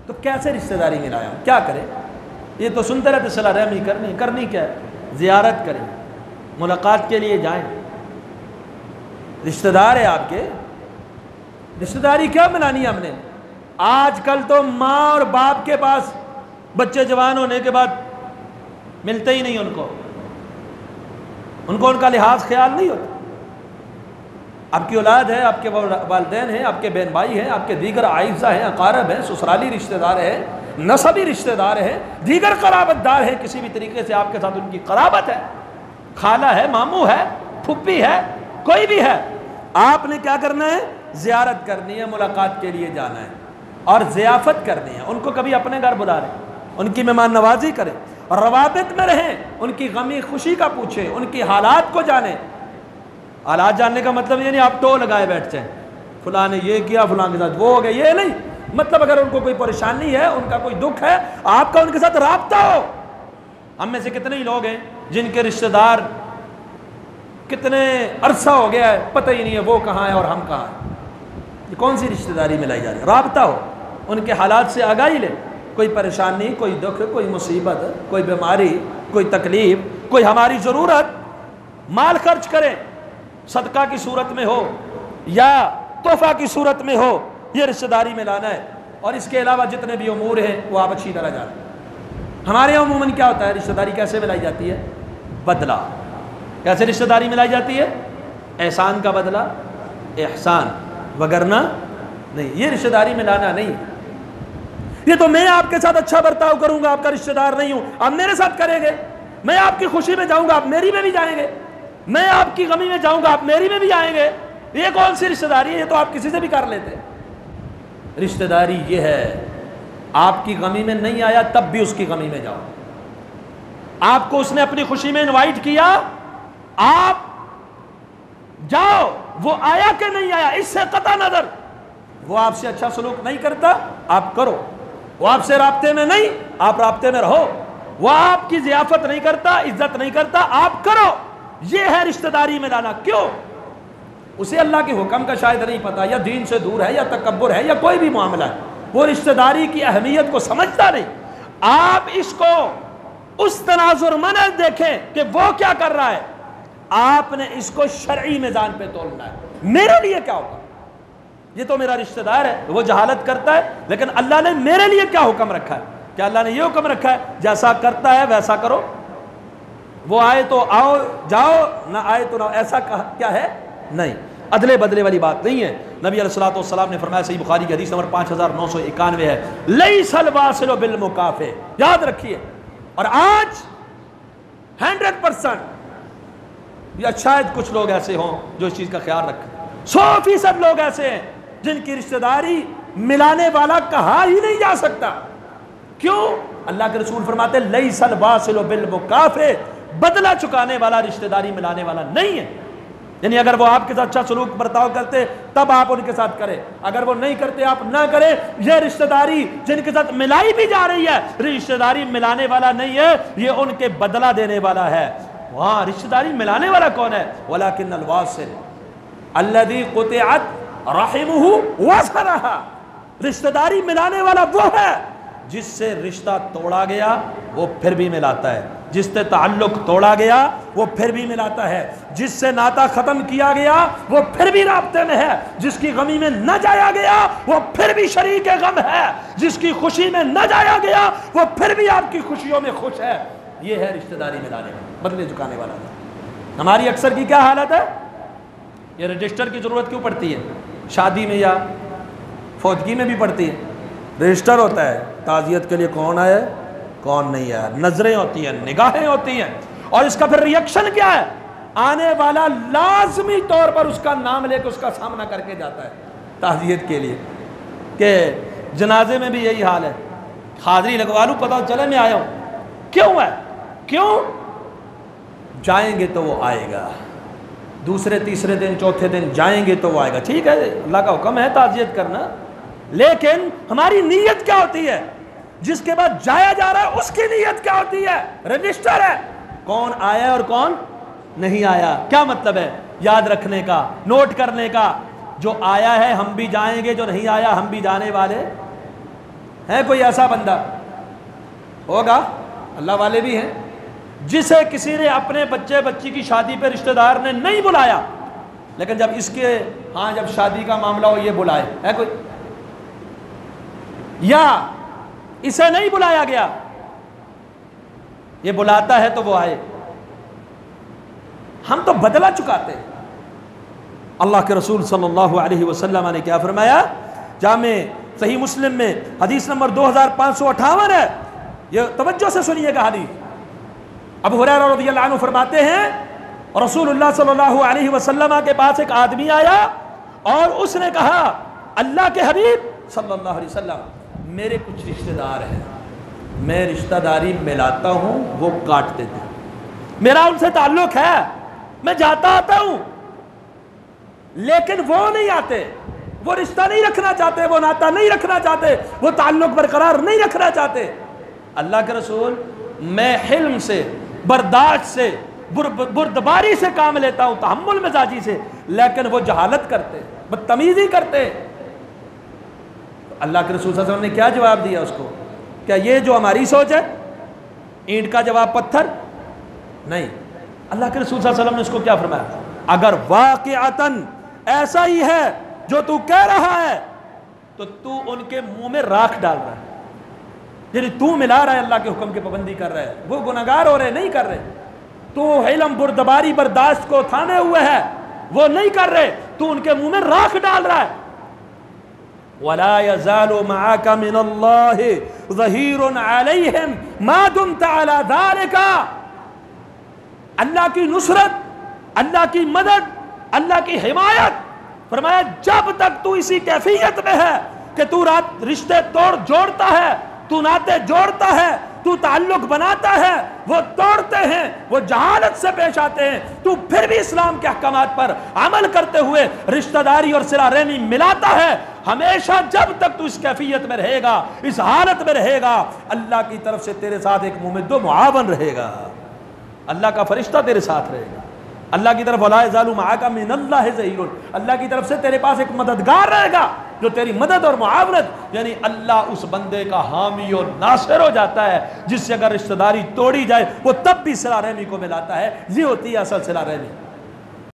तो कैसे रिश्तेदारी मिलाया, क्या करें? ये तो सुनते रहते सलाह रहमी करनी क्या है? ज़ियारत करें, मुलाकात के लिए जाएं, रिश्तेदार है आपके, रिश्तेदारी क्या मिलानी है हमने? आजकल तो माँ और बाप के पास बच्चे जवान होने के बाद मिलते ही नहीं उनको उनका लिहाज ख्याल नहीं होता। आपकी औलाद है, आपके वालिदैन हैं, आपके बहन भाई हैं, आपके दीगर आइज़ा हैं, अकारब हैं, ससुराली रिश्तेदार हैं, नसबी रिश्तेदार हैं, दीगर कराबतदार हैं, किसी भी तरीके से आपके साथ उनकी कराबत है, खाला है, मामू है, फुप्पी है, कोई भी है, आपने क्या करना है? ज़ियारत करनी है, मुलाकात के लिए जाना है और ज़ियाफ़त करनी है। उनको कभी अपने घर बुला रहे, उनकी मेहमान नवाजी करें, रवाबित में रहें, उनकी गमी खुशी का पूछें, उनकी हालात को जानें। हालात जानने का मतलब ये नहीं आप टो लगाए बैठ जाए, फलां ने ये किया, फलां के साथ वो हो गया, ये नहीं। मतलब अगर उनको कोई परेशानी है, उनका कोई दुख है, आपका उनके साथ राब्ता हो। हम में से कितने ही लोग हैं जिनके रिश्तेदार कितने अरसा हो गया है पता ही नहीं है वो कहाँ है और हम कहाँ हैं। ये कौन सी रिश्तेदारी मिलाई जा रही है? राब्ता हो, उनके हालात से आगाही ले, कोई परेशानी, कोई दुख, कोई मुसीबत, कोई बीमारी, कोई तकलीफ, कोई हमारी ज़रूरत, माल खर्च करें, सदका की सूरत में हो या तोहफा की सूरत में हो, ये रिश्तेदारी में लाना है। और इसके अलावा जितने भी उमूर हैं वो आप अच्छी तरह जानें। हमारे यहाँ अमूमन क्या होता है, रिश्तेदारी कैसे मिलाई जाती है? बदला। कैसे रिश्तेदारी मिलाई जाती है? एहसान का बदला, एहसान, वगरना नहीं। ये रिश्तेदारी मिलाना नहीं। ये तो मैं आपके साथ अच्छा बर्ताव करूंगा, आपका रिश्तेदार नहीं हूं, आप मेरे साथ करेंगे। मैं आपकी खुशी में जाऊंगा, आप मेरी में भी जाएंगे। मैं आपकी गमी में जाऊंगा, आप मेरी में भी आएंगे। ये कौन सी रिश्तेदारी है? ये तो आप किसी से भी कर लेते। रिश्तेदारी ये है, आपकी गमी में नहीं आया तब भी उसकी गमी में जाओ। आपको उसने अपनी खुशी में इनवाइट किया, आप जाओ, वो आया कि नहीं आया इससे कता नजर। वो आपसे अच्छा सलूक नहीं करता, आप करो। वो आपसे राब्ते में नहीं, आप राब्ते में रहो। वो आपकी जियाफत नहीं करता, इज्जत नहीं करता, आप करो। ये है रिश्तेदारी में लाना। क्यों? उसे अल्लाह के हुक्म का शायद नहीं पता, या दीन से दूर है, या तकब्बुर है, या कोई भी मामला है, वो रिश्तेदारी की अहमियत को समझता नहीं। आप इसको उस तनाजुर मनज़ देखें कि वो क्या कर रहा है, आपने इसको शरई मिजान पे तोलना है। मेरे लिए क्या होगा? ये तो मेरा रिश्तेदार है, वो जहालत करता है, लेकिन अल्लाह ने मेरे लिए क्या हुक्म रखा है? क्या अल्लाह ने ये हुक्म रखा है जैसा करता है वैसा करो? वो आए तो आओ जाओ, ना आए तो ना, ऐसा क्या है? नहीं, अदले बदले वाली बात नहीं है। नबी अलैहिस्सलातु वस्सलाम ने फरमाया, सही बुखारी की हदीस नंबर 5991 है, लैसल वासिलु बिल मुकाफे। याद रखिए। और आज 100% या शायद कुछ लोग ऐसे हों जो इस चीज का ख्याल रखें, 100% लोग ऐसे हैं जिनकी रिश्तेदारी मिलाने वाला कहा ही नहीं जा सकता। क्यों? अल्लाह के रसूल फरमाते लैसल वासिलु बिल मुकाफे, बदला चुकाने वाला रिश्तेदारी मिलाने वाला नहीं है। यानी अगर वो आपके साथ अच्छा सलूक बर्ताव करते तब आप उनके साथ करें, अगर वो नहीं करते आप ना करें। ये रिश्तेदारी जिनके साथ मिलाई भी जा रही है, रिश्तेदारी मिलाने वाला नहीं है, ये उनके बदला देने वाला है। वहां रिश्तेदारी मिलाने वाला कौन है? वलाकिन्नल वासिल अल्लज़ी क़ुतिअत रहिमुहु वसरहा। रिश्तेदारी मिलाने वाला वो है जिससे रिश्ता तोड़ा गया वो फिर भी मिलाता है, जिससे ताल्लुक तोड़ा गया वो फिर भी मिलाता है, जिससे नाता खत्म किया गया वो फिर भी राब्ते में है, जिसकी गमी में न जाया गया वो फिर भी शरीक गम है, जिसकी खुशी में न जाया गया वो फिर भी आपकी खुशियों में खुश है। ये है रिश्तेदारी मिलाने वाला, बदले चुकाने वाला। हमारी अक्सर की क्या हालत है? ये रजिस्टर की जरूरत क्यों पड़ती है? शादी में या फौजगी में भी पड़ती है। रजिस्टर होता है, ताज़ियत के लिए कौन आया कौन नहीं आया, नजरें होती हैं, निगाहें होती हैं, और इसका फिर रिएक्शन क्या है? आने वाला लाजमी तौर पर उसका नाम लेकर उसका सामना करके जाता है ताज़ियत के लिए। कि जनाजे में भी यही हाल है, हाज़री लगवा लूँ पता चले मैं आया हूँ। क्यों है? क्यों? जाएंगे तो वो आएगा, दूसरे तीसरे दिन चौथे दिन जाएंगे तो वो आएगा। ठीक है, अल्लाह का हुक्म है ताज़ियत करना, लेकिन हमारी नीयत क्या होती है? जिसके बाद जाया जा रहा है उसकी नीयत क्या होती है? रजिस्टर है, कौन आया और कौन नहीं आया। क्या मतलब है? याद रखने का, नोट करने का। जो आया है हम भी जाएंगे, जो नहीं आया हम भी जाने वाले है कोई ऐसा बंदा? होगा, अल्लाह वाले भी हैं, जिसे किसी ने अपने बच्चे बच्ची की शादी पे रिश्तेदार ने नहीं बुलाया, लेकिन जब इसके हाँ जब शादी का मामला हो ये बुलाए? है कोई? या इसे नहीं बुलाया गया, ये बुलाता है तो वो आए। हम तो बदला चुकाते हैं। अल्लाह के रसूल सल्लल्लाहु अलैहि वसल्लम ने क्या फरमाया? जामे सही मुस्लिम में हदीस नंबर 2558 है, ये तवज्जो से सुनिएगा हदीस। अबू हुरैरा रज़ियल्लाहु अन्हु फरमाते हैं रसूलुल्लाह सल्लल्लाहु अलैहि वसल्लम के पास एक आदमी आया और उसने कहा, अल्लाह के हबीब सल्लल्लाहु अलैहि वसल्लम, मेरे कुछ रिश्तेदार हैं, मैं रिश्तेदारी मिलाता हूं, वो काट देते हैं, मेरा उनसे ताल्लुक है, मैं जाता आता हूं, लेकिन वो नहीं आते, वो रिश्ता नहीं रखना चाहते, वो नाता नहीं रखना चाहते, वो ताल्लुक बरकरार नहीं रखना चाहते। अल्लाह के रसूल, मैं हिल्म से, बर्दाश्त से, बुर्दबारी से काम लेता हूं, तहम्मुल मिजाजी से, लेकिन वो जहालत करते, बदतमीजी करते। अल्लाह के रसूल सल्लल्लाहु अलैहि वसल्लम ने क्या जवाब दिया उसको? क्या ये जो हमारी सोच है, ईंट का जवाब पत्थर? नहीं। अल्लाह के रसूल सल्लल्लाहु अलैहि वसल्लम ने उसको क्या फरमाया? अगर वाक़िअतन ऐसा ही है जो तू कह रहा है, तो तू उनके मुंह में राख डाल रहा है, यानी तू मिला रहा है, अल्लाह के हुक्म की पाबंदी कर रहा है, वो गुनहगार हो रहे, नहीं कर रहे। तू हिल्म बुर्दबारी बर्दाश्त को थामे हुए है, वो नहीं कर रहे, तू उनके मुंह में राख डाल रहा है। वला यज़ालु मअका मिनल्लाहि ज़हीरुन अलैहिम मा दुमता अला ज़ालिका। अल्लाह की नुसरत, अल्लाह की मदद, अल्लाह की हिमायत, फरमाया जब तक तू इसी कैफियत में है कि तू रात रिश्ते तोड़ जोड़ता है, तू नाते जोड़ता है, तू ताल्लुक बनाता है, वो तोड़ते हैं, वो जहालत से पेश आते हैं, तू फिर भी इस्लाम के अहकामात पर अमल करते हुए रिश्तेदारी और सिला रहमी मिलाता है, हमेशा जब तक तू इस कैफियत में रहेगा, इस हालत में रहेगा, अल्लाह की तरफ से तेरे साथ एक मुमिद मुआवन रहेगा, अल्लाह का फरिश्ता तेरे साथ रहेगा। अल्लाह की तरफ वला यज़ालु मअका मिनल्लाहि ज़हीरुन, अल्लाह की तरफ से तेरे पास एक मददगार रहेगा जो तेरी मदद और मुआवनत, यानी अल्लाह उस बंदे का हामी और नासिर हो जाता है जिससे अगर रिश्तेदारी तोड़ी जाए वो तब भी सिला रहमी को मिलाता है। ये होती है असल सिला रहमी।